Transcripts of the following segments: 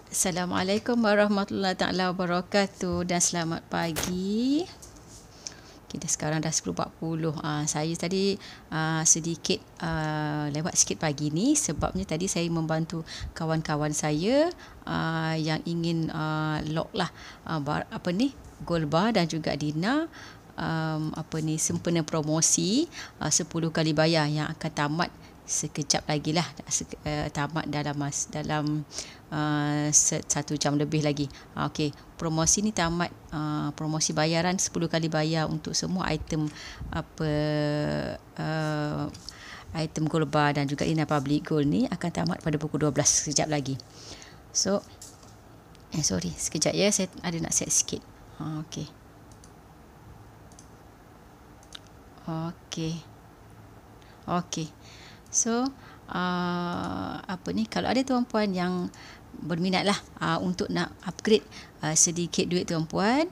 Assalamualaikum warahmatullahi taala wabarakatuh dan selamat pagi. Kita sekarang dah 10.40. Saya tadi sedikit lewat sikit pagi ni sebabnya tadi saya membantu kawan-kawan saya yang ingin log lah Gold Bar dan juga Dina sempena promosi 10 kali bayar yang akan tamat sekejap lagi lah, tamat dalam 1 jam lebih lagi. Okey, promosi ni tamat, promosi bayaran 10 kali bayar untuk semua item item Gold Bar dan juga Dina Public Gold ni akan tamat pada pukul 12 sekejap lagi. So sorry, sekejap ya, saya ada nak set sikit. Okey. So kalau ada tuan-puan yang berminat lah untuk nak upgrade sedikit duit tuan-puan,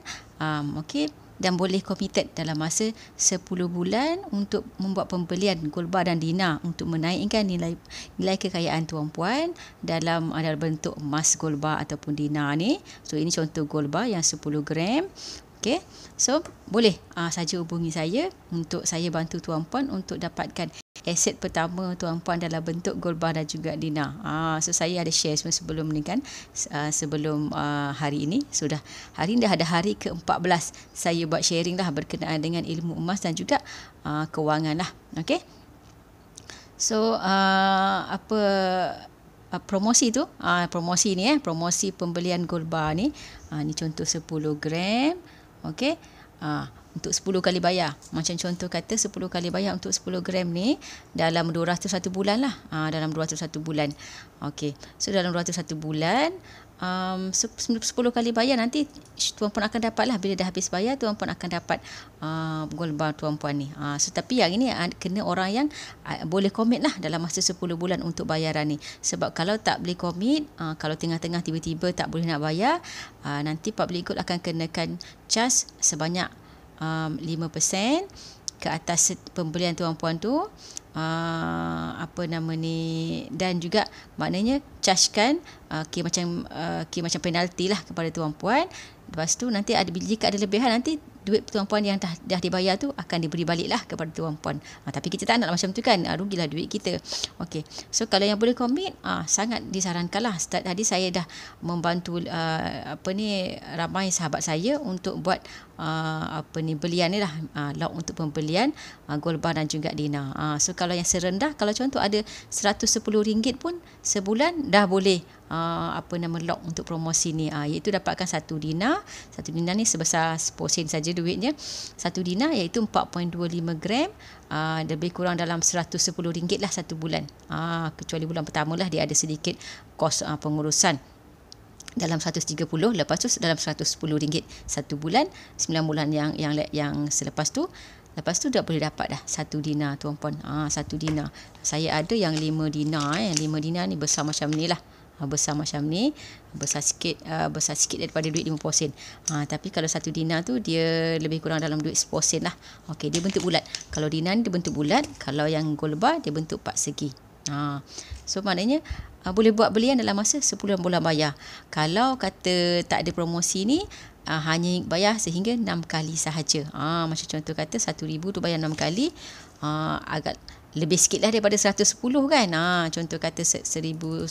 okey, dan boleh committed dalam masa 10 bulan untuk membuat pembelian Gold Bar dan Dina untuk menaikkan nilai kekayaan tuan-puan dalam bentuk emas Gold Bar ataupun Dina ni. So ini contoh Gold Bar yang 10 gram. Okey, so boleh saja hubungi saya untuk saya bantu tuan-puan untuk dapatkan aset pertama tuan-puan dalam bentuk Gold Bar dan juga Dina. So saya ada share sebelum ni kan, sebelum hari ini hari ini dah ada hari ke-14 saya buat sharing lah berkenaan dengan ilmu emas dan juga kewangan lah. Okey, so promosi tu, promosi ni promosi pembelian Gold Bar ni, ni contoh 10 gram. Okey, untuk 10 kali bayar. Macam contoh kata 10 kali bayar untuk 10 gram ni dalam 201 bulan lah. Dalam 201 bulan. Okey, so dalam 201 bulan 10 kali bayar nanti tuan-puan akan dapat lah. Bila dah habis bayar, tuan-puan akan dapat Gold Bar tuan-puan ni. So tapi yang ini kena orang yang boleh komit lah dalam masa 10 bulan untuk bayaran ni. Sebab kalau tak boleh komit, kalau tengah-tengah tiba-tiba tak boleh nak bayar, nanti Public Gold akan kenakan charge sebanyak 5% ke atas pembelian tuan-puan tu, dan juga maknanya chargekan macam penalti lah kepada tuan-puan. Lepas tu nanti jika ada lebihan, nanti duit tuan-puan yang dah dibayar tu akan diberi balik lah kepada tuan-puan. Tapi kita tak nak macam tu kan, rugilah duit kita. Okey, so kalau yang boleh komit, sangat disarankan lah. Tadi saya dah membantu ramai sahabat saya untuk buat belian ni lah, log untuk pembelian Gold Bar dan juga Dina. So kalau yang serendah, kalau contoh ada RM110 pun sebulan dah boleh log untuk promosi ni, iaitu dapatkan satu Dina ni sebesar 10 sen saja duitnya. Satu Dina iaitu 4.25 gram, lebih kurang dalam RM110 lah satu bulan. Kecuali bulan pertama lah dia ada sedikit kos pengurusan dalam 130, lepas tu dalam RM110 satu bulan. 9 bulan yang selepas tu dah boleh dapat dah satu Dina tuan-puan. Satu Dina. Saya ada yang 5 Dina. Yang 5 Dina ni besar macam ni lah. Besar macam ni, besar sikit daripada duit 50 sen. Tapi kalau satu Dina tu dia lebih kurang dalam duit 10 sen lah. Okey, dia bentuk bulat. Kalau Dina ni dia bentuk bulat, kalau yang Gold Bar dia bentuk 4 segi. So maknanya boleh buat belian dalam masa 10 bulan bayar. Kalau kata tak ada promosi ni, hanya bayar sehingga 6 kali sahaja. Macam contoh kata 1,000 tu bayar 6 kali, agak lebih sikit lah daripada 110 kan. Contoh kata 1,100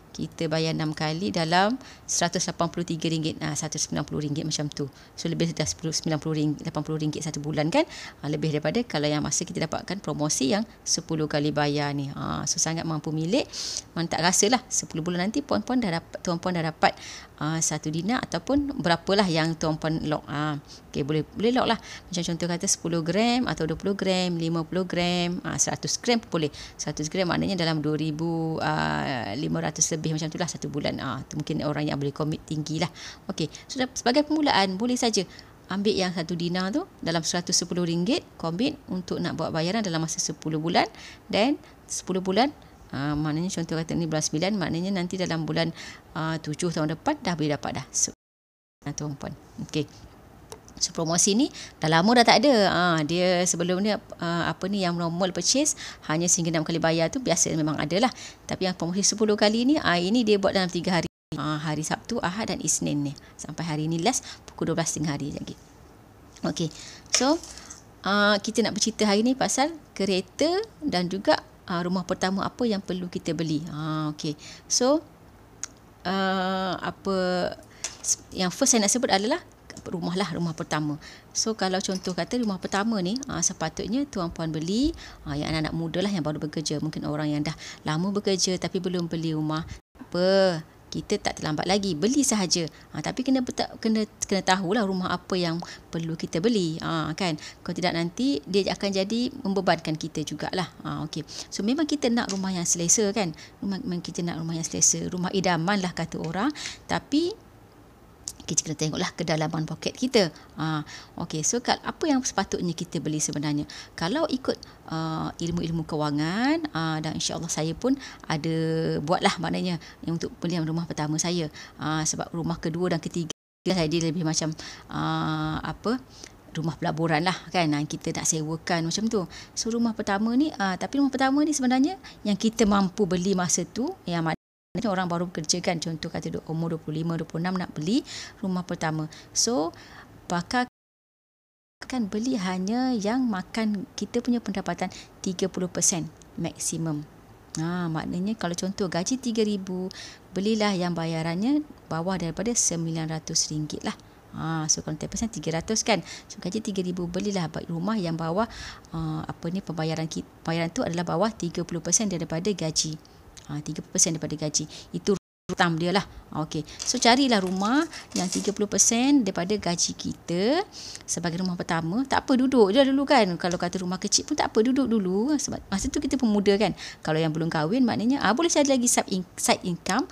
kita bayar 6 kali dalam RM183, RM190 macam tu. So lebih dah RM90, RM80 satu bulan kan. Lebih daripada kalau yang masa kita dapatkan promosi yang 10 kali bayar ni. So sangat mampu milik. Man tak rasa lah 10 bulan nanti tuan-puan dah dapat satu Dina ataupun berapalah yang tuan-puan log. Okay, boleh log lah. Macam contoh kata 10 gram atau 20 gram, 50 gram, 100 gram pun boleh. 100 gram maknanya dalam 2,500 lebih macam tu lah satu bulan. Mungkin orang yang boleh komit tinggi lah. Okey, so sebagai permulaan boleh saja ambil yang satu Dina tu dalam RM110, komit untuk nak buat bayaran dalam masa 10 bulan. Dan 10 bulan, maknanya contoh kata ni bulan 9, maknanya nanti dalam bulan 7 tahun depan dah boleh dapat dah. Tuan-puan. Okey. So promosi ni dah lama dah tak ada. Dia sebelum ni yang normal purchase hanya sehingga 6 kali bayar tu biasa memang ada lah. Tapi yang promosi 10 kali ni, ini dia buat dalam 3 hari. hari Sabtu, Ahad dan Isnin ni. Sampai hari ni last pukul 12 tengah hari lagi. Okey. So kita nak bercerita hari ni pasal kereta dan juga rumah pertama apa yang perlu kita beli. Okey. So apa yang first saya nak sebut adalah rumah pertama. So kalau contoh kata rumah pertama ni sepatutnya tuan-puan beli yang anak-anak muda lah, yang baru bekerja, mungkin orang yang dah lama bekerja tapi belum beli rumah. Apa, kita tak terlambat lagi, beli sahaja. Tapi kena tahulah rumah apa yang perlu kita beli, kan. Kalau tidak nanti dia akan jadi membebankan kita jugalah. Okey. So memang kita nak rumah yang selesa, kan. Memang kita nak rumah yang selesa, rumah idaman lah kata orang. Tapi kita kena tengoklah kedalaman poket kita. Okey, so apa yang sepatutnya kita beli sebenarnya? Kalau ikut ilmu-ilmu kewangan, dan insya-Allah saya pun ada buatlah, maknanya yang untuk pilihan rumah pertama saya. Sebab rumah kedua dan ketiga saya dia lebih macam rumah pelaburan lah, kan. Kita nak sewakan macam tu. So rumah pertama ni, tapi rumah pertama ni sebenarnya yang kita mampu beli masa tu, yang orang baru bekerja, kan, contoh kata umur 25, 26 nak beli rumah pertama. So bakal kan beli hanya yang makan kita punya pendapatan 30% maksimum. Maknanya kalau contoh gaji 3,000, belilah yang bayarannya bawah daripada RM900 lah. So kalau 10% 300, kan. So gaji 3,000, belilah rumah yang bawah pembayaran tu adalah bawah 30% daripada gaji. 30% daripada gaji. Itu rutam dia lah. Okey. So carilah rumah yang 30% daripada gaji kita sebagai rumah pertama. Tak apa, duduk je dulu, kan. Kalau kata rumah kecil pun tak apa, duduk dulu. Sebab masa tu kita pemuda, kan. Kalau yang belum kahwin, maknanya boleh cari lagi side income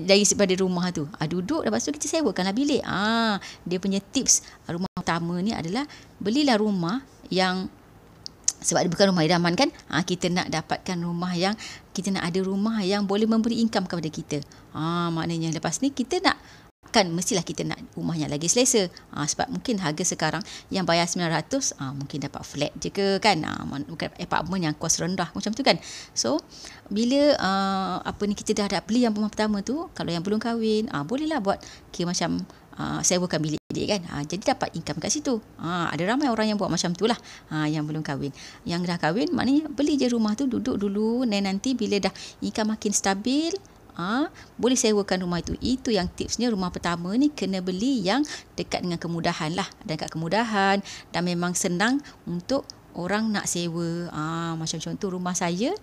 dari daripada rumah tu. Duduk, lepas tu kita sewakanlah bilik. Dia punya tips rumah pertama ni adalah belilah rumah yang, sebab dia bukan rumah idaman, kan. Kita nak dapatkan rumah yang, kita nak ada rumah yang boleh memberi income kepada kita. Maknanya lepas ni kita nak, kan, mestilah kita nak rumah yang lagi selesa. Sebab mungkin harga sekarang yang bayar 900, mungkin dapat flat je ke, kan. Bukan apartment yang kos rendah macam tu, kan. So bila kita dah beli yang rumah pertama tu, kalau yang belum kahwin, bolehlah buat macam sewakan bilik, kan. Jadi dapat income kat situ. Ada ramai orang yang buat macam tu lah, yang belum kahwin. Yang dah kahwin, maknanya beli je rumah tu, duduk dulu, dan nanti bila dah income makin stabil, boleh sewakan rumah itu. Itu yang tipsnya, rumah pertama ni kena beli yang dekat dengan kemudahan lah, dekat kemudahan, dan memang senang untuk orang nak sewa. Macam contoh rumah saya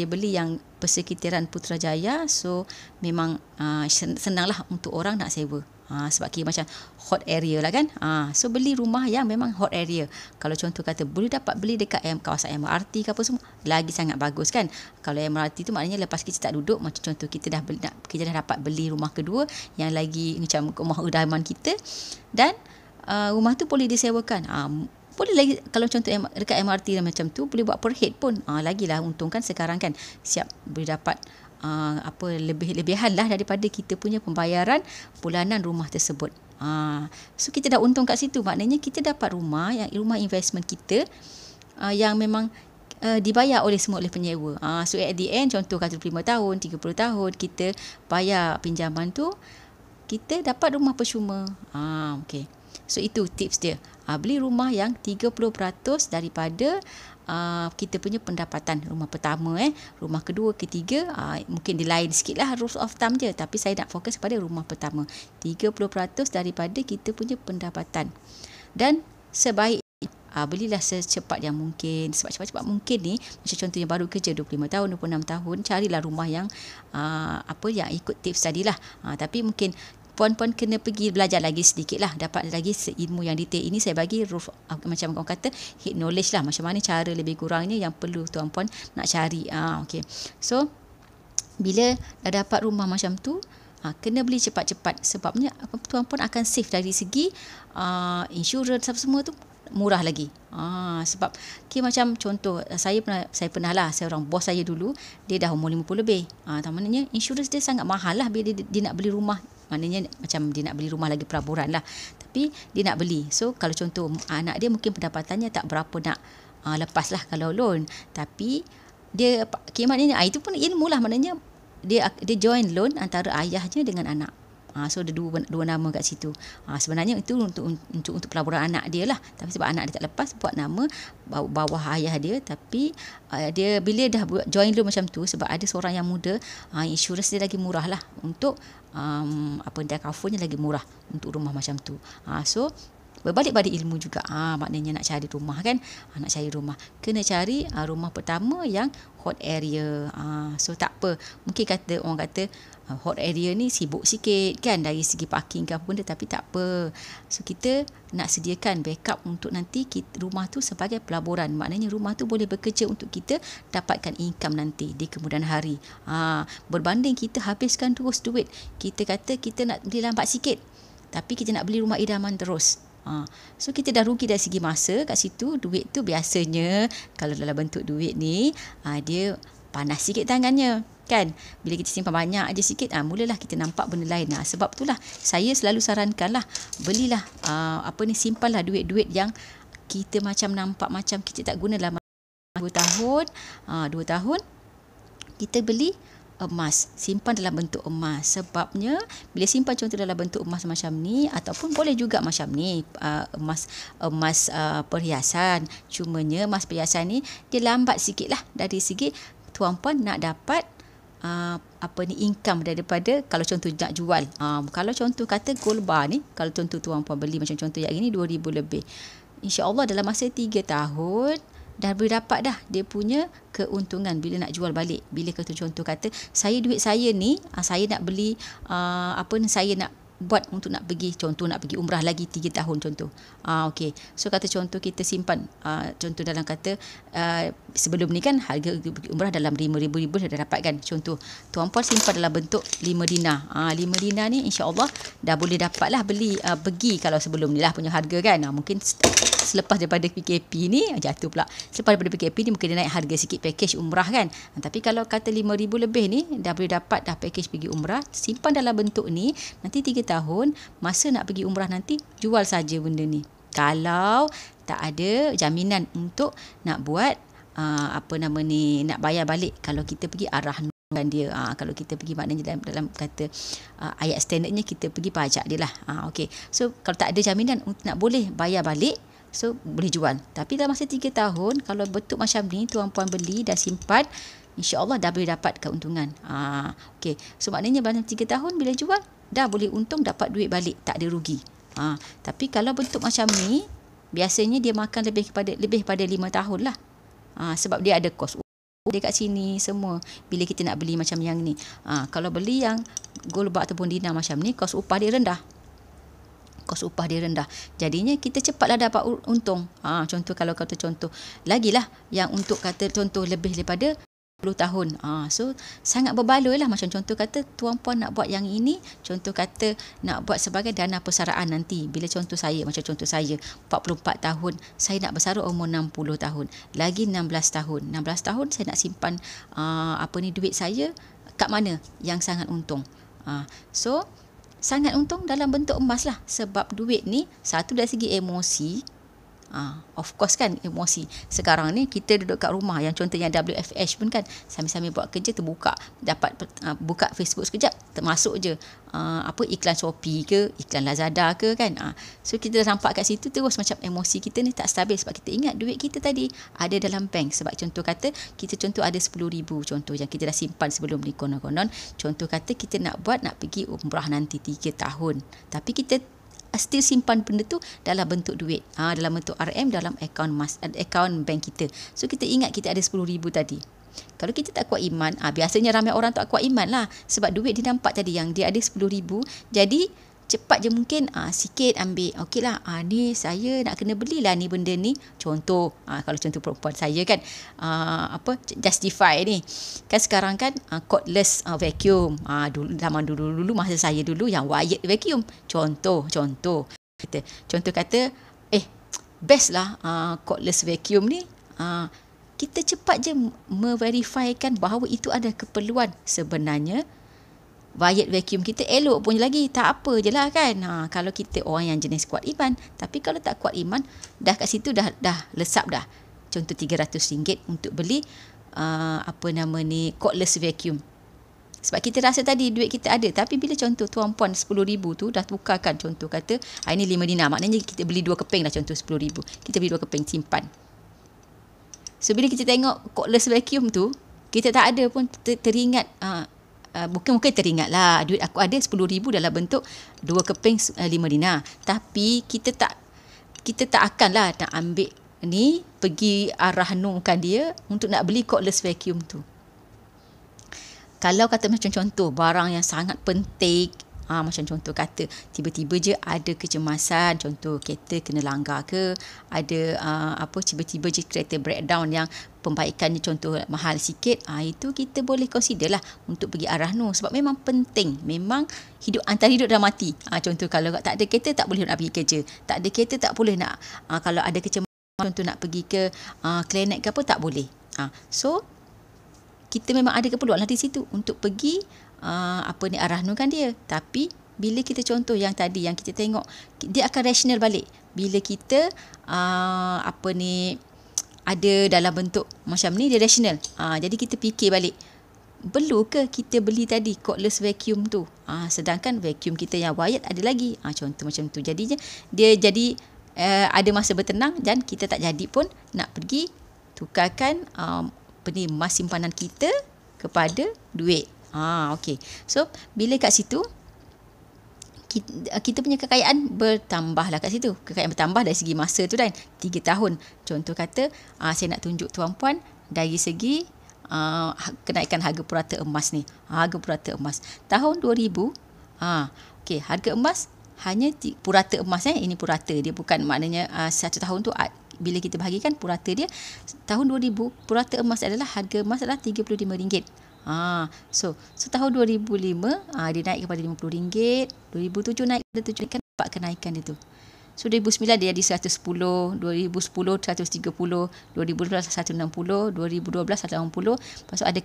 beli yang persekitaran Putrajaya. So memang senanglah untuk orang nak sewa. Sebab kira macam hot area lah, kan. So beli rumah yang memang hot area. Kalau contoh kata boleh dapat beli dekat kawasan MRT ke apa semua, lagi sangat bagus, kan. Kalau MRT tu maknanya lepas kita tak duduk, macam contoh kita dah dapat beli rumah kedua yang lagi macam rumah idaman kita, dan rumah tu boleh disewakan. Boleh lagi, kalau contoh dekat MRT macam tu, boleh buat per head pun. Lagilah untung, kan, sekarang, kan, siap boleh dapat lebih-lebihan lah daripada kita punya pembayaran bulanan rumah tersebut. So kita dah untung kat situ. Maknanya kita dapat rumah investment kita yang memang dibayar oleh penyewa. So at the end, contoh kata 25 tahun, 30 tahun kita bayar pinjaman tu, kita dapat rumah percuma. Okay. So itu tips dia. Beli rumah yang 30% daripada kita punya pendapatan rumah pertama. Rumah kedua, ketiga, mungkin dia lain sikit lah rules of thumb je, tapi saya nak fokus pada rumah pertama. 30% daripada kita punya pendapatan. Dan sebaik belilah secepat yang mungkin. Sebab cepat-cepat mungkin ni, macam contoh yang baru kerja 25 tahun, 26 tahun, carilah rumah yang yang ikut tips tadi lah. Tapi mungkin puan-puan kena pergi belajar lagi sedikit lah, dapat lagi ilmu yang detail. Ini saya bagi macam orang kata head knowledge lah, macam mana cara lebih kurangnya yang perlu tuan-puan nak cari. Okay. So bila dah dapat rumah macam tu, kena beli cepat-cepat, sebabnya tuan-puan akan save dari segi insurans apa semua tu murah lagi. Sebab macam contoh saya pernah lah, saya orang bos saya dulu, dia dah umur 50 lebih. Maknanya insurans dia sangat mahal lah bila dia nak beli rumah. Maknanya macam dia nak beli rumah lagi pelaburan lah, tapi dia nak beli. So kalau contoh anak dia mungkin pendapatannya tak berapa nak lepas lah kalau loan, tapi dia maknanya itu pun ilmu lah. Maknanya dia join loan antara ayahnya dengan anak. So ada dua nama kat situ. Sebenarnya itu untuk pelaburan anak dia lah, tapi sebab anak dia tak lepas, buat nama bawah ayah dia. Tapi dia bila dah join dulu macam tu, sebab ada seorang yang muda, insurans dia lagi murah lah untuk dia covernya lagi murah untuk rumah macam tu. So berbalik pada ilmu juga. Maknanya nak cari rumah kan, nak cari rumah kena cari rumah pertama yang hot area. So tak apa, mungkin orang kata hot area ni sibuk sikit kan dari segi parking ke apa benda, tapi tak apa. So kita nak sediakan backup untuk nanti rumah tu sebagai pelaburan. Maknanya rumah tu boleh bekerja untuk kita dapatkan income nanti di kemudian hari. Berbanding kita habiskan terus duit, kita kata kita nak beli lambat sikit, tapi kita nak beli rumah idaman terus. So kita dah rugi dari segi masa kat situ. Duit tu biasanya kalau dalam bentuk duit ni, dia panas sikit tangannya kan. Bila kita simpan banyak aja sikit, mulalah kita nampak benda lain. Sebab itulah saya selalu sarankan lah, belilah simpanlah duit-duit yang kita macam nampak macam kita tak guna dalam 2 tahun. 2 tahun kita beli emas, simpan dalam bentuk emas. Sebabnya bila simpan contoh dalam bentuk emas macam ni, ataupun boleh juga macam ni, emas perhiasan. Cumanya emas perhiasan ni dia lambat sikit lah dari segi tuan-puan nak dapat income daripada kalau contoh nak jual. Kalau contoh kata gold bar ni, kalau contoh tuan-puan beli macam contoh yang ini 2,000 lebih, insya-Allah dalam masa 3 tahun dah boleh dapat dah dia punya keuntungan bila nak jual balik. Bila contoh kata duit saya ni, saya nak beli saya nak buat untuk nak pergi umrah lagi 3 tahun contoh. Okey. So kata contoh kita simpan contoh dalam kata sebelum ni kan harga umrah dalam 5,000 dah dapat kan. Contoh tuan-puan simpan dalam bentuk 5 dinar. 5 dinar ni insya-Allah dah boleh dapat lah beli pergi kalau sebelum ni lah punya harga kan. Mungkin selepas daripada PKP ni jatuh pula. Selepas daripada PKP ni mungkin dia naik harga sikit package umrah kan. Tapi kalau kata 5,000 lebih ni dah boleh dapat dah package pergi umrah, simpan dalam bentuk ni, nanti 3 tahun masa nak pergi umrah nanti jual saja benda ni. Kalau tak ada jaminan untuk nak buat nak bayar balik kalau kita pergi arah kan dia. Kalau kita pergi maknanya dalam kata ayat standardnya kita pergi pajak dia lah. Okey. So kalau tak ada jaminan untuk nak boleh bayar balik, so boleh jual. Tapi dalam masa 3 tahun kalau bentuk macam ni tuan-puan beli dan simpan, insya-Allah dah boleh dapat keuntungan. Okey. So maknanya dalam 3 tahun bila jual dah boleh untung, dapat duit balik, tak ada rugi. Tapi kalau bentuk macam ni biasanya dia makan lebih pada 5 tahun lah. Sebab dia ada kos dia kat sini semua. Bila kita nak beli macam yang ni, kalau beli yang gold bar ataupun dinar macam ni, kos upah dia rendah. Jadinya kita cepatlah dapat untung. Contoh kalau kata contoh lagilah yang untuk kata contoh lebih daripada 10 tahun. So sangat berbaloi lah. Macam contoh kata tuan-puan nak buat yang ini, contoh kata nak buat sebagai dana persaraan nanti. Bila contoh saya, macam contoh saya 44 tahun, saya nak bersara umur 60 tahun. Lagi 16 tahun. 16 tahun saya nak simpan duit saya kat mana yang sangat untung. So sangat untung dalam bentuk emas lah. Sebab duit ni satu dari segi emosi, of course kan emosi. Sekarang ni kita duduk kat rumah, yang contohnya WFH pun kan, sambil-sambil buat kerja terbuka, dapat buka Facebook sekejap, termasuk je iklan Shopee ke, iklan Lazada ke kan. So kita dah nampak kat situ, terus macam emosi kita ni tak stabil. Sebab kita ingat duit kita tadi ada dalam bank. Sebab contoh kata kita contoh ada 10,000 contoh yang kita dah simpan sebelum ni, konon-konon contoh kata kita nak pergi umrah nanti 3 tahun, tapi kita still simpan benda tu dalam bentuk duit, dalam bentuk RM dalam akaun bank kita. So kita ingat kita ada 10,000 tadi. Kalau kita tak kuat iman, biasanya ramai orang tak kuat iman lah, sebab duit dia nampak tadi yang dia ada 10,000, jadi cepat je mungkin sikit ambil. Okey lah, ni saya nak kena belilah ni benda ni. Contoh, kalau contoh perempuan saya kan, justify ni. Kan sekarang kan cordless vacuum. Zaman dulu masa saya dulu yang wired vacuum. Contoh kata, best lah cordless vacuum ni. Kita cepat je memverifikan bahawa itu ada keperluan. Sebenarnya wired vacuum kita elok pun lagi, tak apa je lah kan. Kalau kita orang yang jenis kuat iman. Tapi kalau tak kuat iman, dah kat situ dah lesap dah. Contoh RM300 untuk beli cordless vacuum. Sebab kita rasa tadi duit kita ada, tapi bila contoh tuan-puan 10,000 tu dah tukarkan, contoh kata ini 5 dinar, maknanya kita beli 2 keping dah, contoh 10,000. Kita beli 2 keping simpan. So bila kita tengok cordless vacuum tu, kita tak ada pun teringat, bukan teringat lah, duit aku ada 10,000 dalam bentuk 2 keping 5 dinar. Tapi kita tak akan lah nak ambil ni, pergi arah nungkan dia untuk nak beli cordless vacuum tu. Kalau kata macam contoh barang yang sangat penting, macam contoh kata tiba-tiba je ada kecemasan, contoh kereta kena langgar ke, ada tiba-tiba je kereta breakdown yang pembaikannya contoh mahal sikit, itu kita boleh consider lah untuk pergi arah nu, sebab memang penting, memang antara hidup dan mati. Contoh kalau tak ada kereta tak boleh nak pergi kerja, tak ada kereta tak boleh nak, kalau ada kecemasan contoh nak pergi ke klinik ke apa, tak boleh. So kita memang ada keperluan lah di situ untuk pergi arah nukan dia. Tapi bila kita contoh yang tadi yang kita tengok, dia akan rasional balik bila kita ada dalam bentuk macam ni, dia rasional. Jadi kita fikir balik, perlu ke kita beli tadi cordless vacuum tu, sedangkan vacuum kita yang wired ada lagi, contoh macam tu. Jadinya dia jadi ada masa bertenang, dan kita tak jadi pun nak pergi tukarkan emas simpanan kita kepada duit. Okey. So bila kat situ kita punya kekayaan bertambah lah kat situ. Kekayaan bertambah dari segi masa tu dan 3 tahun. Contoh kata saya nak tunjuk tuan-puan dari segi kenaikan harga purata emas ni. Harga purata emas tahun 2000. Okey, harga emas hanya purata emas, ini purata dia, bukan maknanya 1 tahun tu bila kita bahagikan purata dia, tahun 2000 purata emas adalah, harga emas adalah RM35. So tahun 2005 dia naik kepada RM50, 2007 naik kepada 7, kan 4 kenaikan dia tu. So 2009 dia jadi 110, 2010 130, 2011 160, 2012 180. Lepas tu ada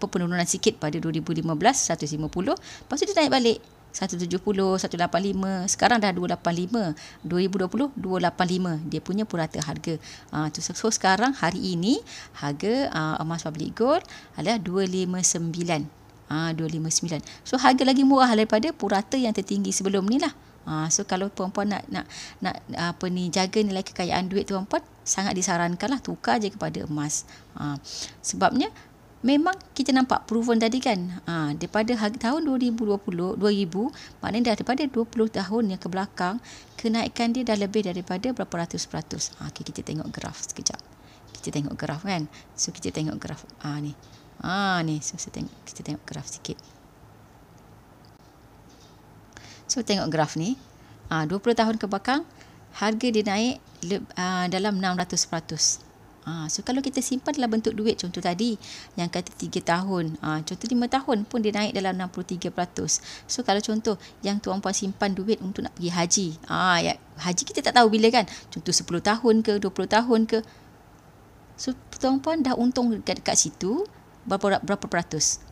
penurunan sikit pada 2015 150. Lepas tu dia naik balik 170, 185, sekarang dah 285, 2020 285 dia punya purata harga. So sekarang hari ini harga emas public gold adalah 259. 259. So harga lagi murah daripada purata yang tertinggi sebelum ni lah. So kalau puan-puan nak jaga nilai kekayaan duit tuan-puan, sangat disarankanlah tukar je kepada emas. Sebabnya memang kita nampak proven tadi kan, daripada tahun 2020, maknanya daripada 20 tahun yang ke belakang, kenaikan dia dah lebih daripada berapa ratus%. Okay, kita tengok graf sekejap. Kita tengok graf kan. So kita tengok graf ni. So kita tengok graf sikit. So tengok graf ni, 20 tahun ke belakang harga dia naik dalam 600%. So kalau kita simpan dalam bentuk duit, contoh tadi yang kata 3 tahun, contoh 5 tahun pun dia naik dalam 63%. So kalau contoh yang tuan-puan simpan duit untuk nak pergi haji, haji kita tak tahu bila kan, contoh 10 tahun ke 20 tahun ke. So tuan-puan dah untung dekat situ berapa peratus.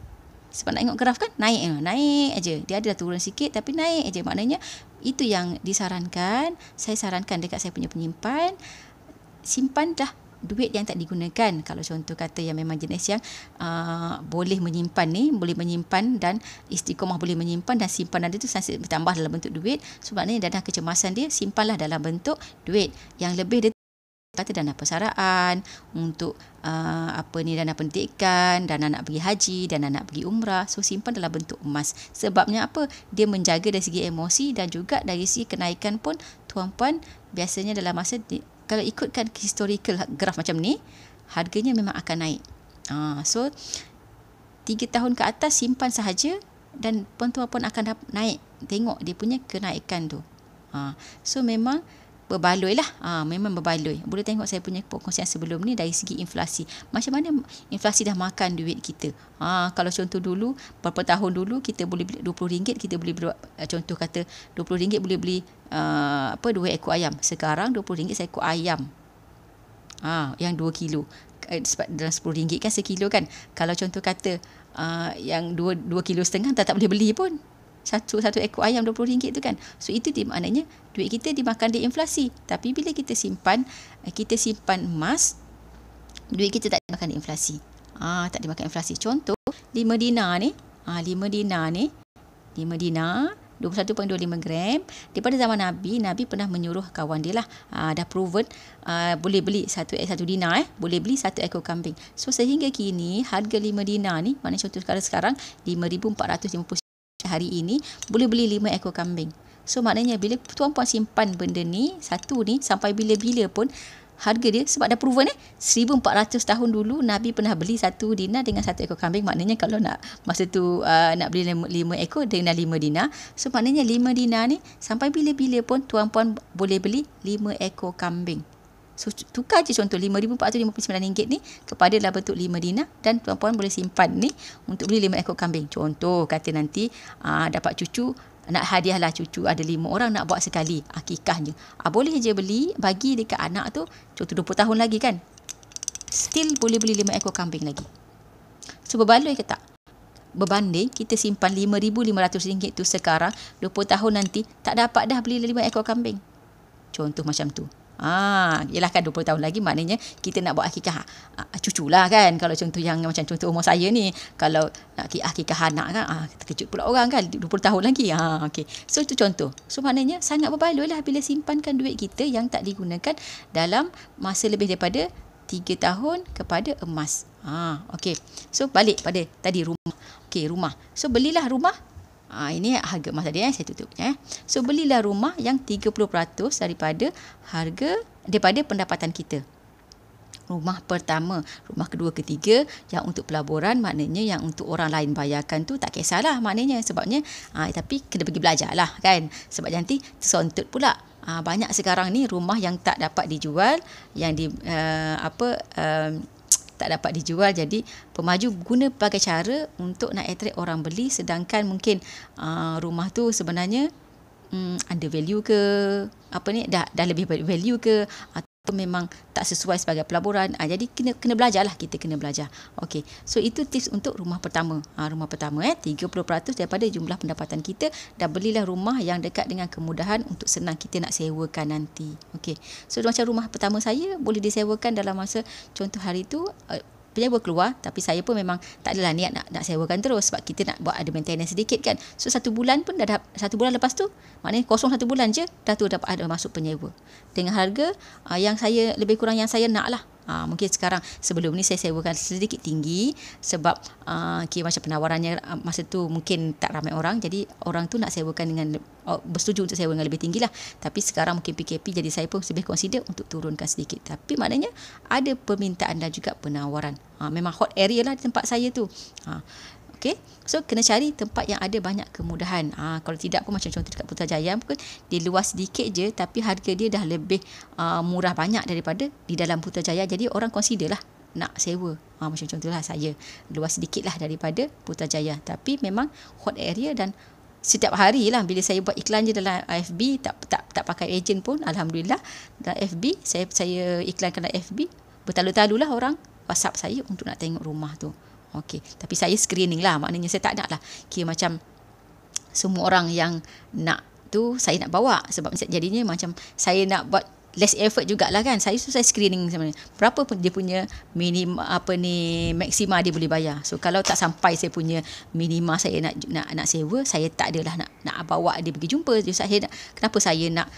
Sebab nak tengok graf kan, naik aja. Dia ada turun sikit tapi naik aja. Maknanya itu yang disarankan. Saya sarankan dekat saya punya penyimpan, simpan dah duit yang tak digunakan. Kalau contoh kata yang memang jenis yang boleh menyimpan ni, boleh menyimpan dan istiqomah boleh menyimpan, dan simpanan dia tu sentiasa bertambah dalam bentuk duit. Sebabnya dana kecemasan dia simpanlah dalam bentuk duit. Yang lebih dia kata dana persaraan, untuk dana pendidikan, dana nak pergi haji, dana nak pergi umrah. So simpan dalam bentuk emas. Sebabnya apa? Dia menjaga dari segi emosi, dan juga dari segi kenaikan pun tuan-puan biasanya dalam masa kalau ikutkan historical graf macam ni, harganya memang akan naik. So 3 tahun ke atas simpan sahaja, dan tuan-puan akan naik. Tengok dia punya kenaikan tu. So memang berbaloi lah. Memang berbaloi. Boleh tengok saya punya perkongsian sebelum ni dari segi inflasi. Macam mana inflasi dah makan duit kita. Kalau contoh dulu, berapa tahun dulu kita boleh beli RM20, kita boleh beli, contoh kata RM20 boleh beli 2 ekor ayam. Sekarang RM20 seekor ayam. Yang 2 kilo. Dalam RM10 kan sekilo kan. Kalau contoh kata yang 2 kilo setengah tak boleh beli pun. Satu ekor ayam RM20 tu kan. So itu maknanya duit kita dimakan di inflasi. Tapi bila kita simpan emas, duit kita tak dimakan di inflasi. Tak dimakan inflasi. Contoh 5 dinar ni, 5 dinar ni. 5 dinar 21.25 gram. Daripada zaman Nabi pernah menyuruh kawan dia lah, dah proven boleh beli 1 dinar, boleh beli 1 ekor kambing. So sehingga kini harga 5 dinar ni, maknanya contoh sekarang 5,450 hari ini boleh beli 5 ekor kambing. So maknanya bila tuan-puan simpan benda ni, satu ni sampai bila-bila pun harga dia, sebab dah proven 1400 tahun dulu Nabi pernah beli 1 dinar dengan 1 ekor kambing. Maknanya kalau nak masa tu nak beli 5 ekor dengan 5 dinar, so maknanya 5 dinar ni sampai bila-bila pun tuan-puan boleh beli 5 ekor kambing. So tukar je contoh RM5,459 ni kepada dalam bentuk 5 dinar, dan tuan-puan boleh simpan ni untuk beli 5 ekor kambing. Contoh kata nanti dapat cucu, nak hadiahlah cucu, ada 5 orang nak buat sekali akikahnya, boleh je beli bagi dekat anak tu, contoh 20 tahun lagi kan, still boleh beli 5 ekor kambing lagi. So berbaloi ke tak? Berbanding kita simpan RM5,500 tu sekarang, 20 tahun nanti tak dapat dah beli 5 ekor kambing. Contoh macam tu. Yelah kan 20 tahun lagi, maknanya kita nak buat akikah cucu lah kan. Kalau contoh yang macam contoh umur saya ni, kalau nak akikah anak kan, terkejut pula orang kan 20 tahun lagi. Okay. So itu contoh. So maknanya sangat berbaloi lah bila simpankan duit kita yang tak digunakan dalam masa lebih daripada 3 tahun kepada emas. Okay. So balik pada tadi rumah. Okay, rumah. So belilah rumah. Ini harga emas tadi, saya tutup. So belilah rumah yang 30% daripada pendapatan kita. Rumah pertama, rumah kedua, ketiga yang untuk pelaburan, maknanya yang untuk orang lain bayarkan tu tak kisahlah maknanya, sebabnya tapi kena pergi belajar lah kan, sebab nanti tersontut pula. Banyak sekarang ni rumah yang tak dapat dijual, yang tak dapat dijual. Jadi pemaju guna pelbagai cara untuk nak attract orang beli, sedangkan mungkin rumah tu sebenarnya under value ke, dah lebih value ke, atau memang tak sesuai sebagai pelaburan. Jadi kena belajarlah, kita kena belajar. Okey. So itu tips untuk rumah pertama. Rumah pertama 30% daripada jumlah pendapatan kita, dan belilah rumah yang dekat dengan kemudahan untuk senang kita nak sewakan nanti. Okey. So macam rumah pertama saya boleh disewakan dalam masa contoh hari tu penyewa keluar, tapi saya pun memang tak adalah niat nak sewakan terus, sebab kita nak buat ada maintenance sedikit kan. So 1 bulan pun dah 1 bulan lepas tu, maknanya kosong 1 bulan je dah tu dapat ada masuk penyewa dengan harga yang saya lebih kurang yang saya nak lah. Mungkin sekarang sebelum ni saya sewakan sedikit tinggi, sebab macam penawarannya masa tu mungkin tak ramai orang, jadi orang tu nak sewakan dengan bersetuju untuk sewa dengan lebih tinggi lah. Tapi sekarang mungkin PKP, jadi saya pun lebih consider untuk turunkan sedikit. Tapi maknanya ada permintaan dan juga penawaran. Memang hot area lah di tempat saya tu. Okay. So kena cari tempat yang ada banyak kemudahan. Kalau tidak pun macam contoh dekat Putrajaya pun, dia luas sedikit je tapi harga dia dah lebih murah banyak daripada di dalam Putrajaya. Jadi orang consider lah nak sewa. Macam contohlah saya luas sedikit lah daripada Putrajaya, tapi memang hot area, dan setiap hari lah bila saya buat iklan je dalam FB, tak pakai ejen pun, alhamdulillah dalam FB saya iklankan dalam FB, bertalu-talu lah orang WhatsApp saya untuk nak tengok rumah tu. Okey, tapi saya screening lah, maknanya saya tak nak lah kira macam semua orang yang nak tu saya nak bawa, sebab jadinya macam saya nak buat less effort jugalah kan. Saya screening sebenarnya berapa pun dia punya maksima dia boleh bayar. So kalau tak sampai saya punya minima saya nak sewa, saya tak adalah nak bawa dia pergi jumpa. Kenapa saya nak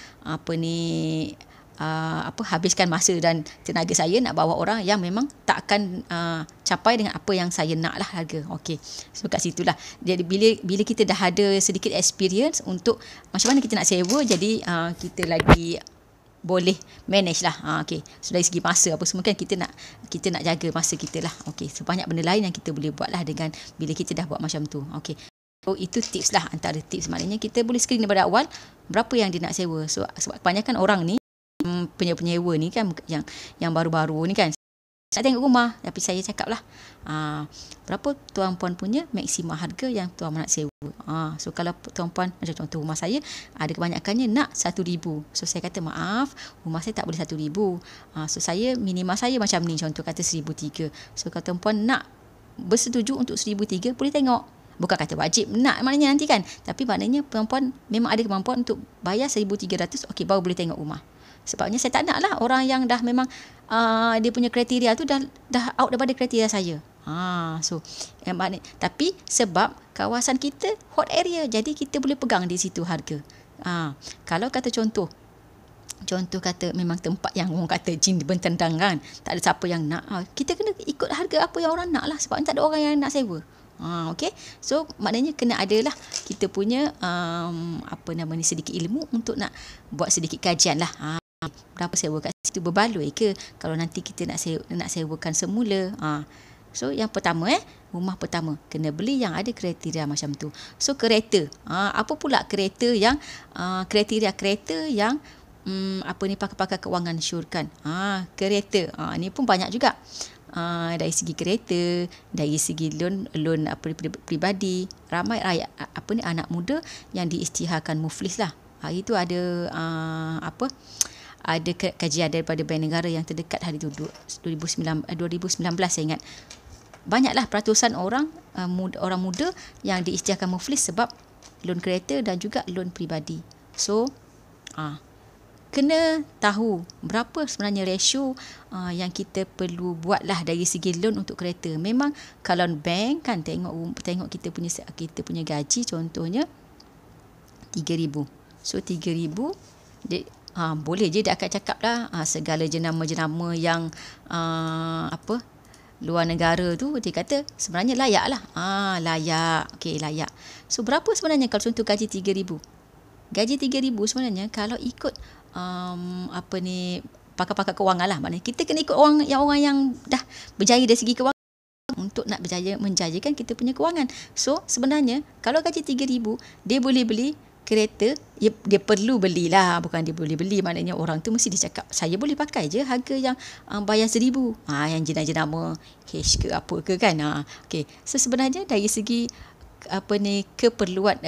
habiskan masa dan tenaga saya nak bawa orang yang memang tak akan capai dengan apa yang saya nak lah harga. Okey. So kat situlah. Jadi bila kita dah ada sedikit experience untuk macam mana kita nak sewa, jadi kita lagi boleh manage lah. Okey. So dari segi masa apa semua kan kita nak jaga masa kita lah. Okey. So banyak benda lain yang kita boleh buat lah dengan bila kita dah buat macam tu. Okey. So itu tips lah, antara tips. Maknanya kita boleh screen daripada awal berapa yang dia nak sewa. So sebab kebanyakan orang ni penyewa ni kan, yang baru-baru ni kan nak tengok rumah, tapi saya cakap lah berapa tuan-puan punya maksima harga yang tuan nak sewa. So kalau tuan-puan macam contoh rumah saya ada kebanyakannya nak 1,000, so saya kata maaf, rumah saya tak boleh 1,000. So saya minima saya macam ni, contoh kata 1,300. So kalau tuan-puan nak bersetuju untuk 1,300 boleh tengok. Bukan kata wajib nak maknanya nanti kan, tapi maknanya tuan-puan memang ada kemampuan untuk bayar 1,300, okey, baru boleh tengok rumah. Sebabnya saya tak nak lah orang yang dah memang dia punya kriteria tu dah out daripada kriteria saya. So tapi sebab kawasan kita hot area, jadi kita boleh pegang di situ harga. Kalau kata contoh kata memang tempat yang orang kata jin bertendang kan, tak ada siapa yang nak, kita kena ikut harga apa yang orang nak lah, sebab tak ada orang yang nak sewa. Okay, so maknanya kena adalah kita punya sedikit ilmu untuk nak buat sedikit kajian lah. Berapa sewa kat situ, berbaloi ke kalau nanti kita nak sewakan semula. So yang pertama rumah pertama kena beli yang ada kriteria macam tu. So kereta, apa pula kriteria yang pakar-pakar kewangan syorkan. Kereta, ni pun banyak juga. Dari segi kereta, dari segi loan peribadi, ramai rakyat anak muda yang diisytiharkan muflis lah. Hari tu ada ada kajian daripada Bank Negara yang terdekat hari tu 2019 saya ingat. Banyaklah peratusan orang muda yang diisytiharkan muflis sebab loan kereta dan juga loan peribadi. So kena tahu berapa sebenarnya ratio yang kita perlu buatlah dari segi loan untuk kereta. Memang kalau bank kan tengok kita punya gaji contohnya 3,000. So 3,000 dia boleh je dia akan cakap lah segala jenama-jenama yang luar negara tu, dia kata sebenarnya layak lah. Layak. Okey, layak. So berapa sebenarnya kalau contoh gaji 3,000? Gaji 3,000 sebenarnya kalau ikut pakar-pakar kewangan lah, maknanya kita kena ikut orang yang dah berjaya dari segi kewangan untuk nak menjayakan kita punya kewangan. So sebenarnya kalau gaji 3,000 dia boleh beli kereta, dia perlu belilah, bukan dia boleh beli, maknanya orang tu mesti dia cakap saya boleh pakai je harga yang bayar 1,000, yang jenama H ke apa ke kan. Okay. So sebenarnya dari segi keperluan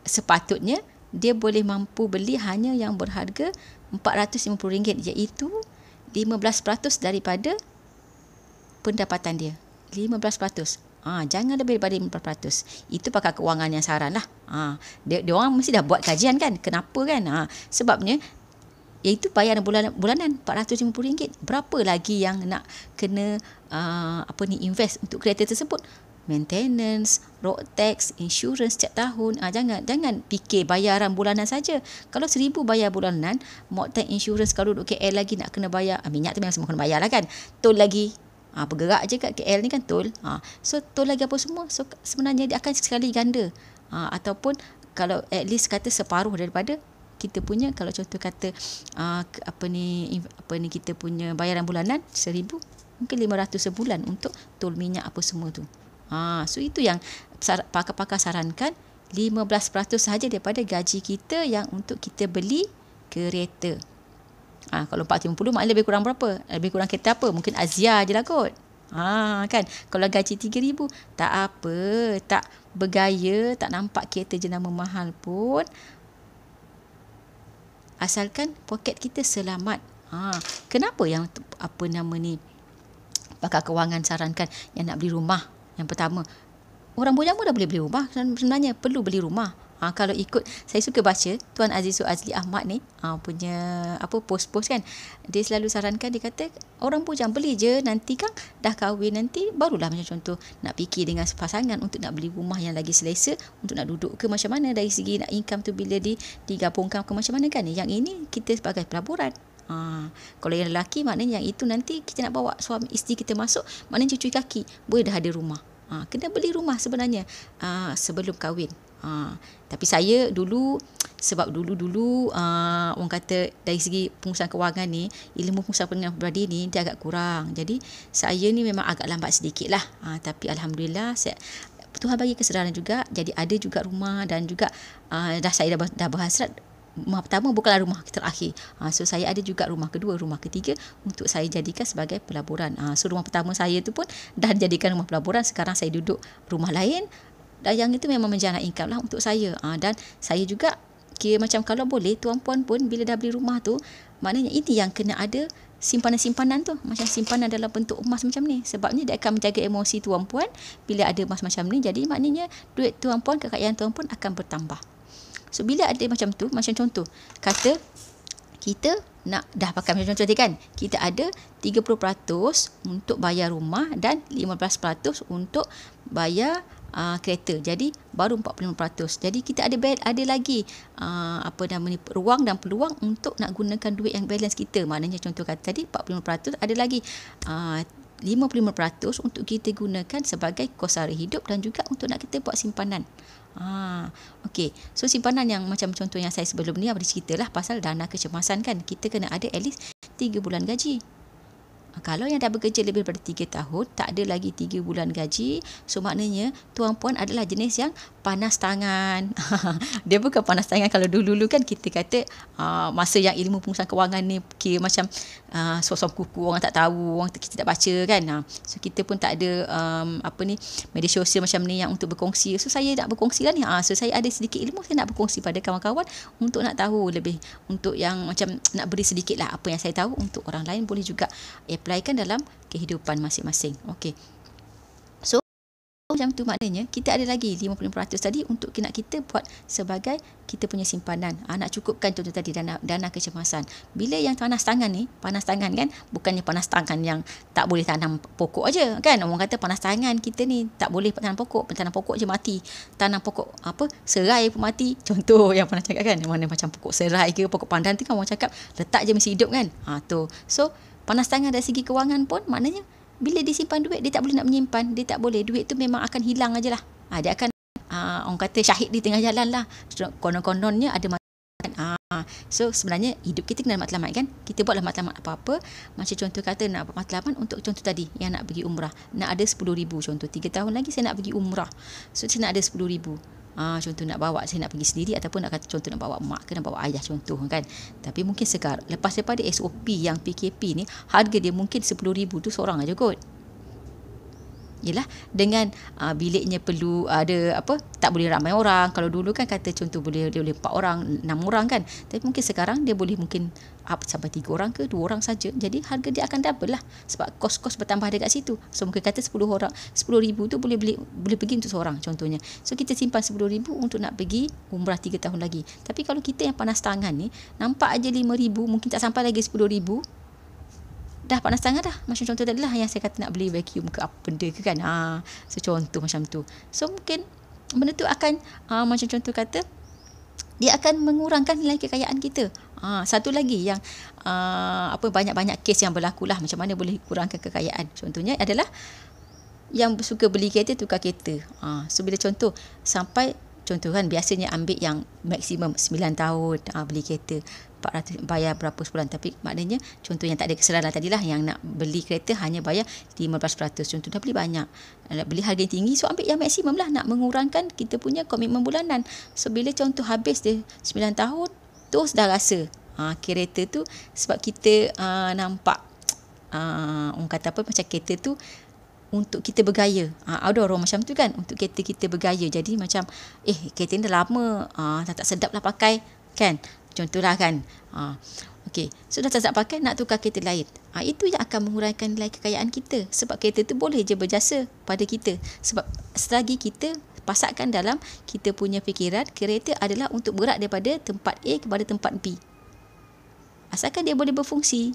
sepatutnya dia boleh mampu beli hanya yang berharga RM450, iaitu 15% daripada pendapatan dia. 15%. Jangan lebih daripada 15%. Itu pakar kewangan yang saran lah. Dia orang mesti dah buat kajian kan. Kenapa kan? Sebabnya iaitu bayaran bulanan RM450. Berapa lagi yang nak kena invest untuk kereta tersebut? Maintenance, road tax, insurans setiap tahun. Jangan fikir bayaran bulanan saja. Kalau 1,000 bayar bulanan, road tax, insurans, kalau duduk KL lagi nak kena bayar, minyak tu memang semua kena bayar lah kan. Tol lagi. Bergerak je kat KL ni kan tol. So tol lagi apa semua. So sebenarnya dia akan sekali ganda. Ataupun kalau at least kata separuh daripada kita punya, kalau contoh kata kita punya bayaran bulanan 1,000, mungkin 500 sebulan untuk tol minyak apa semua tu. So itu yang pakar-pakar sarankan, 15% sahaja daripada gaji kita yang untuk kita beli kereta. Kalau 450 maknanya lebih kurang berapa? Lebih kurang kereta apa? Mungkin Azia je lah kot. Kan? Kalau gaji 3,000, tak apa, tak bergaya, tak nampak kereta jenama mahal pun, asalkan poket kita selamat. Kenapa yang pakar kewangan sarankan yang nak beli rumah? Yang pertama, orang bujang pun dah boleh beli rumah. Sebenarnya perlu beli rumah. Kalau ikut, saya suka baca Tuan Azizul Azli Ahmad ni punya post-post kan. Dia selalu sarankan, dia kata orang bujang beli je, nanti kan dah kahwin nanti barulah macam contoh nak fikir dengan pasangan untuk nak beli rumah yang lagi selesa, untuk nak duduk ke macam mana, dari segi nak income tu bila digabungkan ke macam mana kan. Yang ini kita sebagai pelaburan. Kalau yang lelaki, maknanya yang itu nanti kita nak bawa suami isteri kita masuk, maknanya cuci kaki boleh dah ada rumah. Kena beli rumah sebenarnya sebelum kahwin. Tapi saya dulu, sebab dulu orang kata dari segi pengurusan kewangan ni, ilmu pengurusan pengenalan pribadi ni dia agak kurang. Jadi saya ni memang agak lambat sedikit lah. Tapi Alhamdulillah Tuhan bagi kesedaran juga. Jadi ada juga rumah, dan juga saya dah berhasrat rumah pertama bukanlah rumah terakhir. So saya ada juga rumah kedua, rumah ketiga untuk saya jadikan sebagai pelaburan. So rumah pertama saya tu pun dah dijadikan rumah pelaburan. Sekarang saya duduk rumah lain, dan yang itu memang menjana income lah untuk saya. Dan saya juga kira macam kalau boleh, tuan-puan pun bila dah beli rumah tu, maknanya ini yang kena ada simpanan-simpanan tu, macam simpanan dalam bentuk emas macam ni. Sebabnya dia akan menjaga emosi tuan-puan bila ada emas macam ni. Jadi maknanya duit tuan-puan, kekayaan tuan-puan akan bertambah. So bila ada macam tu, macam contoh kata kita nak dah pakai macam contoh tadi kan, kita ada 30% untuk bayar rumah dan 15% untuk bayar kereta. Jadi baru 45%. Jadi kita ada lagi ruang dan peluang untuk nak gunakan duit yang balance kita. Maknanya contoh kata tadi 45%, ada lagi 55% untuk kita gunakan sebagai kos sara hidup dan juga untuk nak kita buat simpanan. Okey. So simpanan yang macam contoh yang saya sebelum ni ada ceritalah pasal dana kecemasan kan. Kita kena ada at least 3 bulan gaji. Kalau yang dah bekerja lebih daripada 3 tahun, tak ada lagi 3 bulan gaji. So maknanya tuan puan adalah jenis yang panas tangan. Dia bukan panas tangan kalau dulu-dulu kan kita kata masa yang ilmu pengurusan kewangan ni kira macam sosok kuku, orang tak tahu, orang kita tak baca kan. So kita pun tak ada media sosial macam ni yang untuk berkongsi. So saya nak berkongsi lah ni. So saya ada sedikit ilmu, saya nak berkongsi pada kawan-kawan untuk nak tahu lebih, untuk yang macam nak beri sedikit lah apa yang saya tahu untuk orang lain boleh juga applykan dalam kehidupan masing-masing. Okey. So macam tu maknanya kita ada lagi 55% tadi untuk nak kita buat sebagai kita punya simpanan. Nak cukupkan contoh tadi dana kecemasan. Bila yang panas tangan kan, bukannya panas tangan yang tak boleh tanam pokok aja kan. Orang kata panas tangan kita ni tak boleh tanam pokok je mati. Tanam pokok serai pun mati. Contoh yang pernah cakap kan, mana macam pokok serai ke pokok pandan tu kan orang cakap letak je mesti hidup kan. Tu. So panas tangan dari segi kewangan pun maknanya bila dia simpan duit, dia tak boleh nak menyimpan, dia tak boleh, duit tu memang akan hilang aje lah. Dia akan orang kata syahid di tengah jalan lah. Konon-kononnya ada matlamat. So sebenarnya hidup kita kena ada matlamat kan. Kita buatlah matlamat apa-apa. Macam contoh kata nak buat matlamat untuk contoh tadi yang nak pergi umrah, nak ada 10,000 contoh. 3 tahun lagi saya nak pergi umrah, so saya nak ada 10,000. Contoh nak bawa, saya nak pergi sendiri ataupun nak kata contoh nak bawa mak ke nak bawa ayah contoh kan. Tapi mungkin sekarang lepas daripada SOP yang PKP ni, harga dia mungkin 10,000 tu seorang aja kot. Yelah, dengan biliknya perlu ada tak boleh ramai orang. Kalau dulu kan kata contoh boleh 4 orang, 6 orang kan. Tapi mungkin sekarang dia boleh mungkin sampai 3 orang ke 2 orang saja. Jadi harga dia akan double lah sebab kos-kos bertambah dekat situ. So mungkin kata 10 orang, 10,000 tu boleh pergi untuk seorang contohnya. So kita simpan 10,000 untuk nak pergi umrah 3 tahun lagi. Tapi kalau kita yang panas tangan ni, nampak aja 5,000, mungkin tak sampai lagi 10,000. Dah panas tangan dah. Macam contoh tadi lah yang saya kata nak beli vacuum ke apa benda ke kan. So contoh macam tu. So mungkin benda tu akan macam contoh kata dia akan mengurangkan nilai kekayaan kita. Satu lagi yang banyak-banyak kes yang berlaku lah macam mana boleh kurangkan kekayaan. Contohnya adalah yang suka beli kereta, tukar kereta. So bila contoh sampai contoh kan biasanya ambil yang maksimum 9 tahun beli kereta 400 bayar berapa sebulan, tapi maknanya contoh yang tak ada kesalahan tadilah yang nak beli kereta hanya bayar 15%. Contoh dah beli banyak, nak beli harga yang tinggi, so ambil yang maksimum lah, nak mengurangkan kita punya komitmen bulanan. So bila contoh habis dia 9 tahun terus dah rasa kereta tu sebab kita nampak orang kata macam kereta tu untuk kita bergaya. Ada orang macam tu kan, untuk kereta kita bergaya. Jadi macam kereta ni dah lama, tak sedap lah pakai kan. Contohlah kan. Okey, so dah tak sedap pakai, nak tukar kereta lain. Itu yang akan mengurangkan nilai kekayaan kita. Sebab kereta tu boleh je berjasa pada kita. Sebab selagi kita pasakkan dalam kita punya fikiran, kereta adalah untuk berak daripada tempat A kepada tempat B. Asalkan dia boleh berfungsi.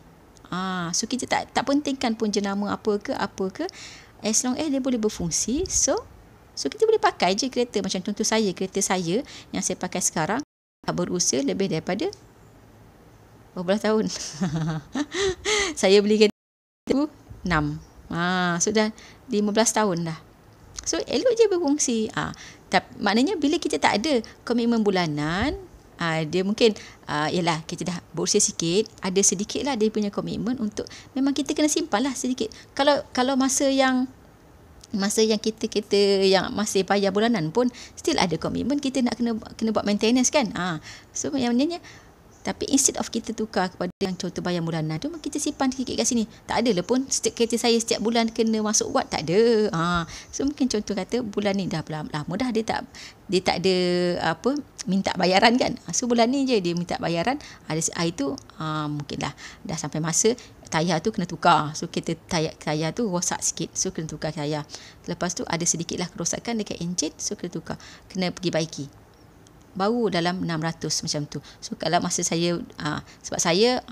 So kita tak pentingkan pun jenama apa ke, as long as dia boleh berfungsi. So kita boleh pakai je kereta. Macam contoh saya, kereta saya yang saya pakai sekarang berusia lebih daripada berapa tahun. Saya beli kereta tu 6. Sudah 15 tahun dah. So elok je berfungsi. Maknanya bila kita tak ada komitmen bulanan, dia mungkin yalah kita dah berusia sikit, ada sedikit lah dia punya komitmen untuk memang kita kena simpan lah sedikit. Kalau masa yang kita yang masih bayar bulanan pun still ada komitmen, kita nak kena buat maintenance kan. So yang maknanya, tapi instead of kita tukar kepada yang contoh bayar bulanan tu, kita simpan sikit kat sini. Tak adalah pun kereta saya setiap bulan kena masuk wad, tak ada. So mungkin contoh kata bulan ni dah lama dah dia tak ada minta bayaran kan. So bulan ni je dia minta bayaran. Itu mungkinlah dah sampai masa tayar tu kena tukar. So kita tayar tu rosak sikit, so kena tukar tayar. Lepas tu ada sedikitlah kerosakan dekat enjin, so kena tukar, kena pergi baiki. baru dalam 600 macam tu. So kalau masa saya sebab saya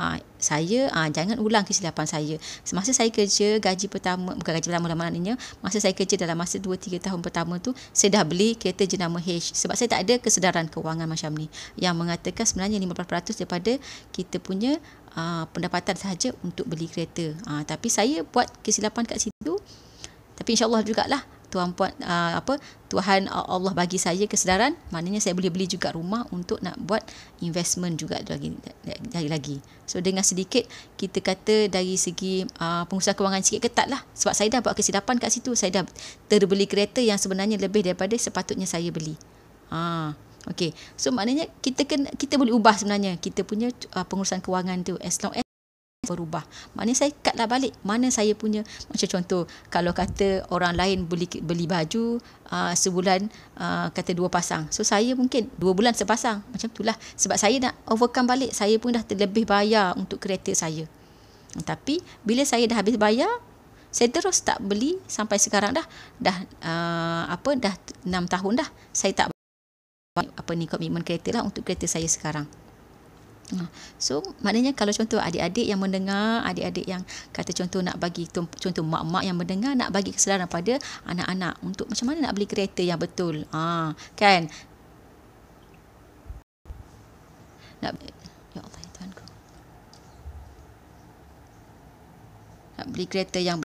jangan ulang kesilapan saya. Semasa saya kerja gaji pertama, bukan gaji pertama lah maknanya, masa saya kerja dalam masa 2-3 tahun pertama tu, saya dah beli kereta jenama H sebab saya tak ada kesedaran kewangan macam ni yang mengatakan sebenarnya 15% daripada kita punya pendapatan sahaja untuk beli kereta. Tapi saya buat kesilapan kat situ. Tapi insya-Allah jugalah Tuhan Allah bagi saya kesedaran, maknanya saya boleh beli juga rumah untuk nak buat investment juga lagi. So dengan sedikit kita kata dari segi pengurusan kewangan sikit ketat lah, sebab saya dah buat kesilapan kat situ. Saya dah terbeli kereta yang sebenarnya lebih daripada sepatutnya saya beli. Okey. So maknanya kita boleh ubah sebenarnya kita punya pengurusan kewangan tu as long as berubah. Maknanya saya cutlah balik mana saya punya, macam contoh kalau kata orang lain beli baju sebulan kata 2 pasang. So saya mungkin 2 bulan sepasang. Macam itulah. Sebab saya nak overcome balik, saya pun dah terlebih bayar untuk kereta saya. Tapi bila saya dah habis bayar, saya terus tak beli sampai sekarang dah 6 tahun dah saya tak komitmen kereta lah untuk kereta saya sekarang. So maknanya kalau contoh adik-adik yang mendengar, adik-adik yang kata contoh nak bagi contoh mak-mak yang mendengar nak bagi kesedaran pada anak-anak untuk macam mana nak beli kereta yang betul. Kan? Ya Allah ya Tuhanku. Nak beli kereta yang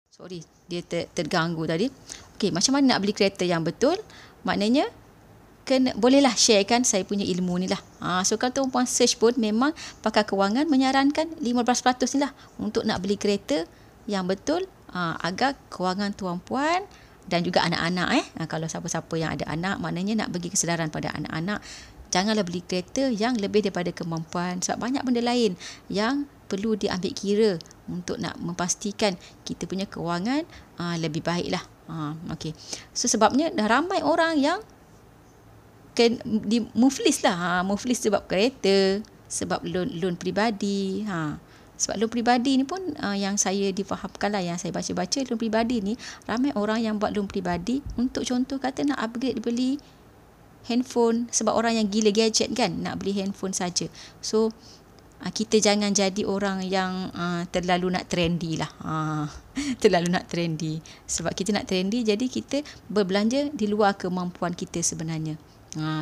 sorry, dia terganggu tadi. Okey, macam mana nak beli kereta yang betul? Maknanya bolehlah sharekan saya punya ilmu ni lah. So kalau tuan-puan search pun memang pakar kewangan menyarankan 15% ni lah untuk nak beli kereta yang betul, agar kewangan tuan-puan dan juga anak-anak kalau siapa-siapa yang ada anak, maknanya nak bagi kesedaran pada anak-anak, janganlah beli kereta yang lebih daripada kemampuan, sebab banyak benda lain yang perlu diambil kira untuk nak memastikan kita punya kewangan lebih baik lah. Okay. So sebabnya dah ramai orang yang muflis lah, muflis sebab kereta, sebab loan peribadi. Sebab loan peribadi ni pun yang saya difahamkan lah, yang saya baca-baca, loan peribadi ni ramai orang yang buat loan peribadi untuk contoh kata nak upgrade beli handphone, sebab orang yang gila gadget kan, nak beli handphone saja. So kita jangan jadi orang yang terlalu nak trendy lah. Terlalu nak trendy. Sebab kita nak trendy, jadi kita berbelanja di luar kemampuan kita sebenarnya.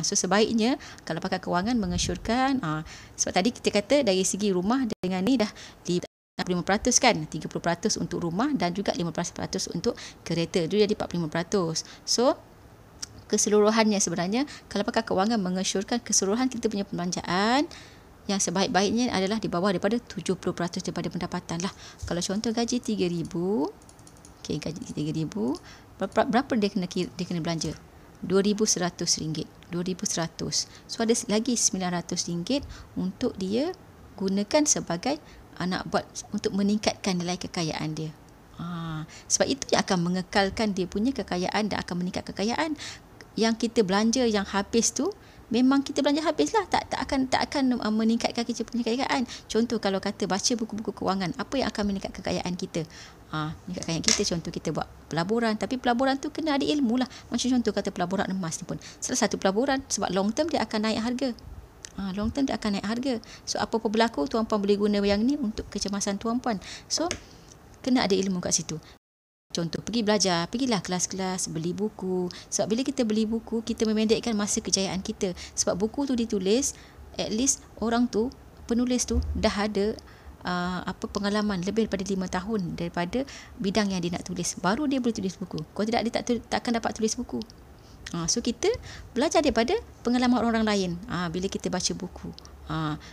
So sebaiknya kalau pakar kewangan mengesyorkan, sebab tadi kita kata dari segi rumah dengan ni dah 50% kan, 30% untuk rumah dan juga 15% untuk kereta, itu jadi 45%. So keseluruhannya sebenarnya kalau pakar kewangan mengesyorkan keseluruhan kita punya pembelanjaan yang sebaik-baiknya adalah di bawah daripada 70% daripada pendapatan lah. Kalau contoh gaji 3,000, okay, gaji 3,000, berapa dia kena belanja? RM2,100, RM2,100. So ada lagi RM900 untuk dia gunakan sebagai nak buat untuk meningkatkan nilai kekayaan dia. Sebab itu yang akan mengekalkan dia punya kekayaan dan akan meningkat kekayaan. Yang kita belanja yang habis tu, memang kita belanja habislah, tak akan meningkatkan kita punya kekayaan. Contoh kalau kata baca buku-buku kewangan, apa yang akan meningkat kekayaan kita? Meningkat kekayaan kita, contoh kita buat pelaburan, tapi pelaburan tu kena ada ilmu lah. Macam contoh kata pelaburan emas ni pun salah satu pelaburan, sebab long term dia akan naik harga. Long term dia akan naik harga. So apa-apa berlaku, tuan-puan boleh guna yang ni untuk kecemasan tuan-puan. So kena ada ilmu kat situ. Contoh, pergi belajar, pergilah kelas-kelas, beli buku. Sebab bila kita beli buku, kita memendekkan masa kejayaan kita. Sebab buku tu ditulis, at least orang tu, penulis tu dah ada pengalaman lebih daripada 5 tahun daripada bidang yang dia nak tulis. Baru dia boleh tulis buku. Kalau tidak, dia tak akan dapat tulis buku. So kita belajar daripada pengalaman orang lain bila kita baca buku.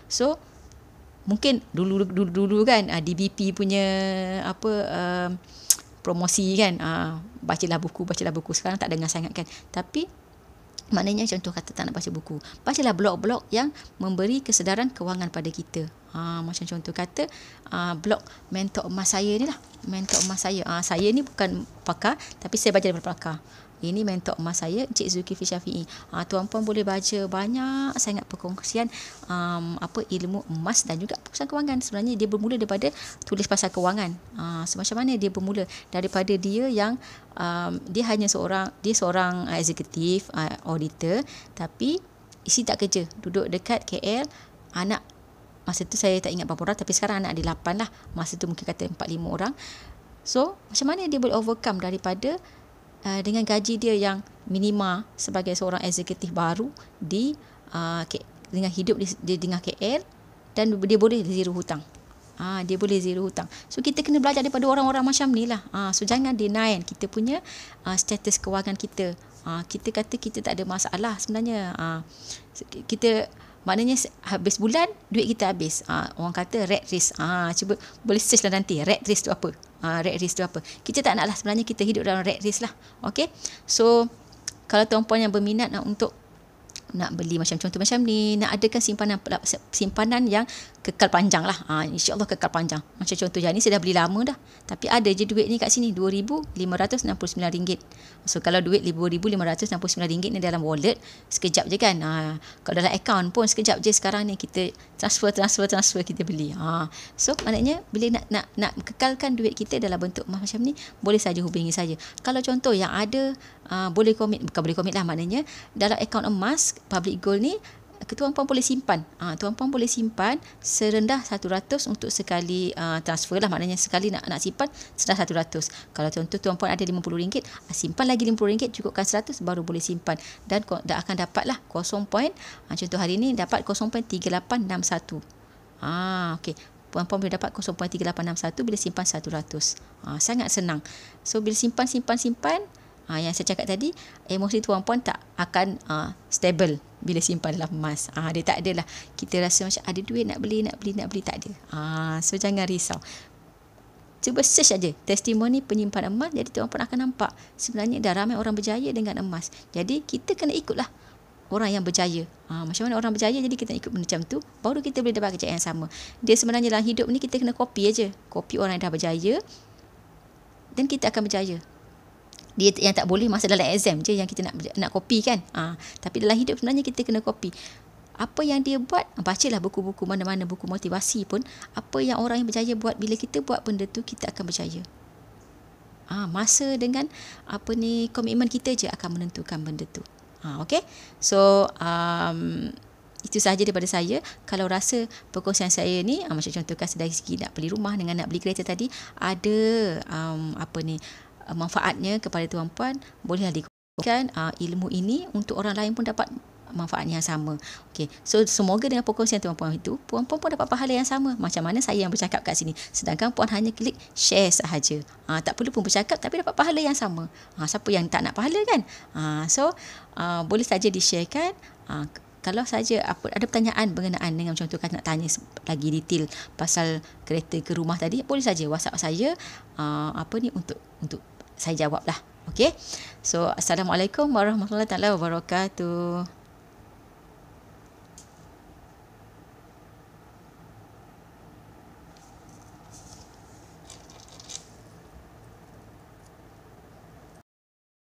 So mungkin dulu kan DBP punya promosi kan, bacalah buku. Sekarang tak dengar sangat kan, tapi maknanya contoh kata tak nak baca buku, bacalah blog-blog yang memberi kesedaran kewangan pada kita. Macam contoh kata blog mentor emas saya ni lah, mentor emas saya. Saya ni bukan pakar, tapi saya baca daripada pakar. Ini mentor emas saya, Encik Zulkifli Syafiee. Tuan-puan boleh baca banyak sangat perkongsian ilmu emas dan juga perkongsian kewangan. Sebenarnya dia bermula daripada tulis pasal kewangan. Macam mana dia bermula daripada dia yang dia seorang eksekutif, auditor, tapi isi tak kerja, duduk dekat KL, anak masa tu saya tak ingat berapa orang, tapi sekarang anak dia 8 lah. Masa tu mungkin kata 4-5 orang. So, macam mana dia boleh overcome daripada dengan gaji dia yang minima sebagai seorang eksekutif baru dengan hidup di tengah KL, dan dia boleh zero hutang. Dia boleh zero hutang. So, kita kena belajar daripada orang-orang macam ni lah. So, jangan deny kita punya status kewangan kita. Kita kata kita tak ada masalah sebenarnya. Kita maknanya habis bulan duit kita habis. Orang kata rat race. Cuba boleh search lah nanti rat race tu apa. Rat race tu apa. Kita tak nak lah sebenarnya, kita hidup dalam rat race lah. Okay. So kalau tuan-puan yang berminat nak beli macam contoh macam ni, nak adakan simpanan yang kekal panjang lah. InsyaAllah kekal panjang. Macam contoh yang ni saya dah beli lama dah, tapi ada je duit ni kat sini, RM2,569. So kalau duit RM2,569 ni dalam wallet, sekejap je kan. Kalau dalam akaun pun sekejap je sekarang ni, kita transfer kita beli. So maknanya bila nak kekalkan duit kita dalam bentuk macam ni, boleh saja hubungi saja. Kalau contoh yang ada boleh komit lah, maknanya dalam akaun emas public gold ni tuan-puan boleh simpan. Tuan-puan boleh simpan serendah 100 untuk sekali transfer lah, maknanya sekali nak simpan serendah 100. Kalau contoh tuan-puan ada RM50, simpan lagi RM50, cukupkan 100 baru boleh simpan, dan akan dapat lah contoh hari ni dapat 0.3861. Okey. Puan-puan boleh dapat 0.3861 bila simpan 100. Sangat senang. So bila simpan, yang saya cakap tadi, emosi tuan-puan tak akan stable bila simpan dalam emas. Dia tak adalah kita rasa macam ada duit nak beli, tak ada. So jangan risau. Cuba search saja testimoni penyimpan emas, jadi tuan-puan akan nampak sebenarnya dah ramai orang berjaya dengan emas. Jadi kita kena ikutlah orang yang berjaya. Macam mana orang berjaya, jadi kita ikut macam tu, baru kita boleh dapat kejayaan yang sama. Dia sebenarnya dalam hidup ni kita kena copy aja. Copy orang yang dah berjaya, dan kita akan berjaya. Dia yang tak boleh masa dalam exam je yang kita nak copy kan. Tapi dalam hidup sebenarnya kita kena copy. Apa yang dia buat, bacalah buku-buku, mana-mana buku motivasi pun, apa yang orang yang berjaya buat, bila kita buat benda tu, kita akan berjaya. Masa dengan komitmen kita je akan menentukan benda tu. Okay. So itu sahaja daripada saya. Kalau rasa perkongsian saya ni macam contohkan dari segi nak beli rumah dengan nak beli kereta tadi, ada manfaatnya kepada tuan-puan, bolehlah dikongsikan ilmu ini untuk orang lain pun dapat manfaat yang sama. Okay. So semoga dengan perkongsian tuan-puan itu, puan-puan pun dapat pahala yang sama macam mana saya yang bercakap kat sini. Sedangkan puan hanya klik share sahaja. Tak perlu pun bercakap, tapi dapat pahala yang sama. Siapa yang tak nak pahala kan? So boleh saja di-sharekan. Kalau saja ada pertanyaan berkenaan dengan contoh kata nak tanya lagi detail pasal kereta ke rumah tadi, boleh saja WhatsApp saya untuk saya jawab lah. Okey. So assalamualaikum warahmatullahi wabarakatuh.